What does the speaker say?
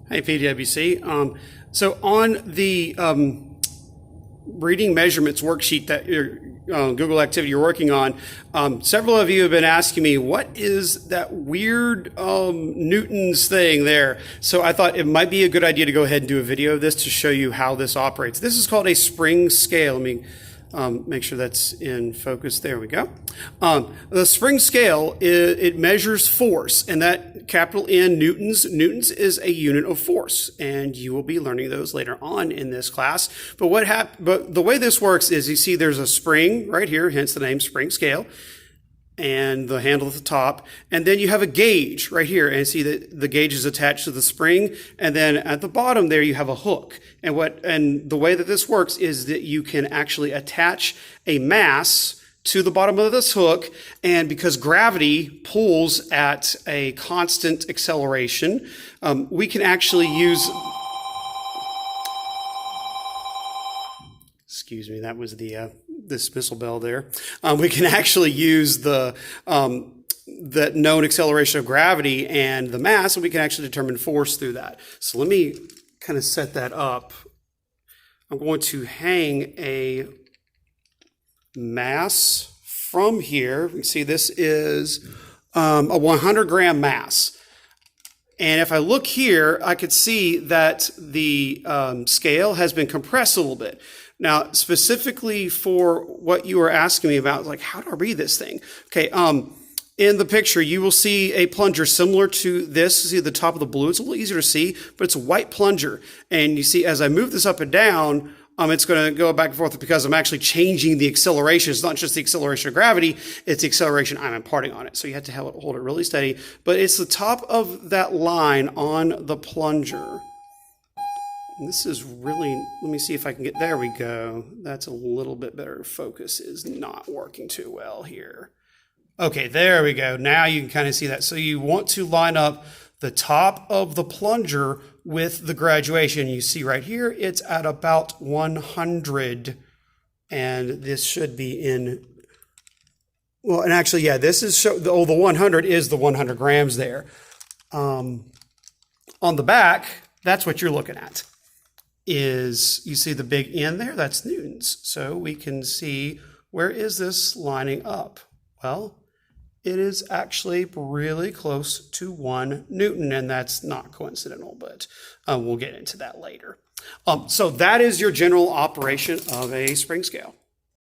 Hey, PWC. So on the reading measurements worksheet that your Google activity you're working on, several of you have been asking me, what is that weird Newton's thing there? So I thought it might be a good idea to go ahead and do a video of this to show you how this operates. This is called a spring scale. Let me make sure that's in focus. There we go. The spring scale, it measures force, and that capital N, Newtons is a unit of force, and you will be learning those later on in this class. But the way this works is, you see there's a spring right here, hence the name spring scale, and the handle at the top, and then you have a gauge right here, and see that the gauge is attached to the spring, and then at the bottom there you have a hook. And the way that this works is that you can actually attach a mass to the bottom of this hook, and because gravity pulls at a constant acceleration, we can actually use, excuse me, that was the dismissal bell there. We can actually use the known acceleration of gravity and the mass, and we can actually determine force through that. So let me kind of set that up. I'm going to hang a mass from here. You can see this is a 100 gram mass. And if I look here, I could see that the scale has been compressed a little bit. Now, specifically for what you were asking me about, like, how do I read this thing? Okay, in the picture, you will see a plunger similar to this. See the top of the blue? It's a little easier to see, but it's a white plunger. And you see, as I move this up and down, it's going to go back and forth because I'm actually changing the acceleration. It's not just the acceleration of gravity, it's the acceleration I'm imparting on it. So you have to hold it really steady. But it's the top of that line on the plunger. And this is really, let me see if I can get, there we go. That's a little bit better. Focus is not working too well here. Okay, there we go. Now you can kind of see that. So you want to line up the top of the plunger with the graduation. You see right here, it's at about 100. And this should be in, well, and actually, yeah, this is, the 100 is the 100 grams there. On the back, that's what you're looking at. Is you see the big N there? That's newtons. So we can see, where is this lining up? Well, it is actually really close to 1 Newton, and that's not coincidental, but we'll get into that later. So that is your general operation of a spring scale.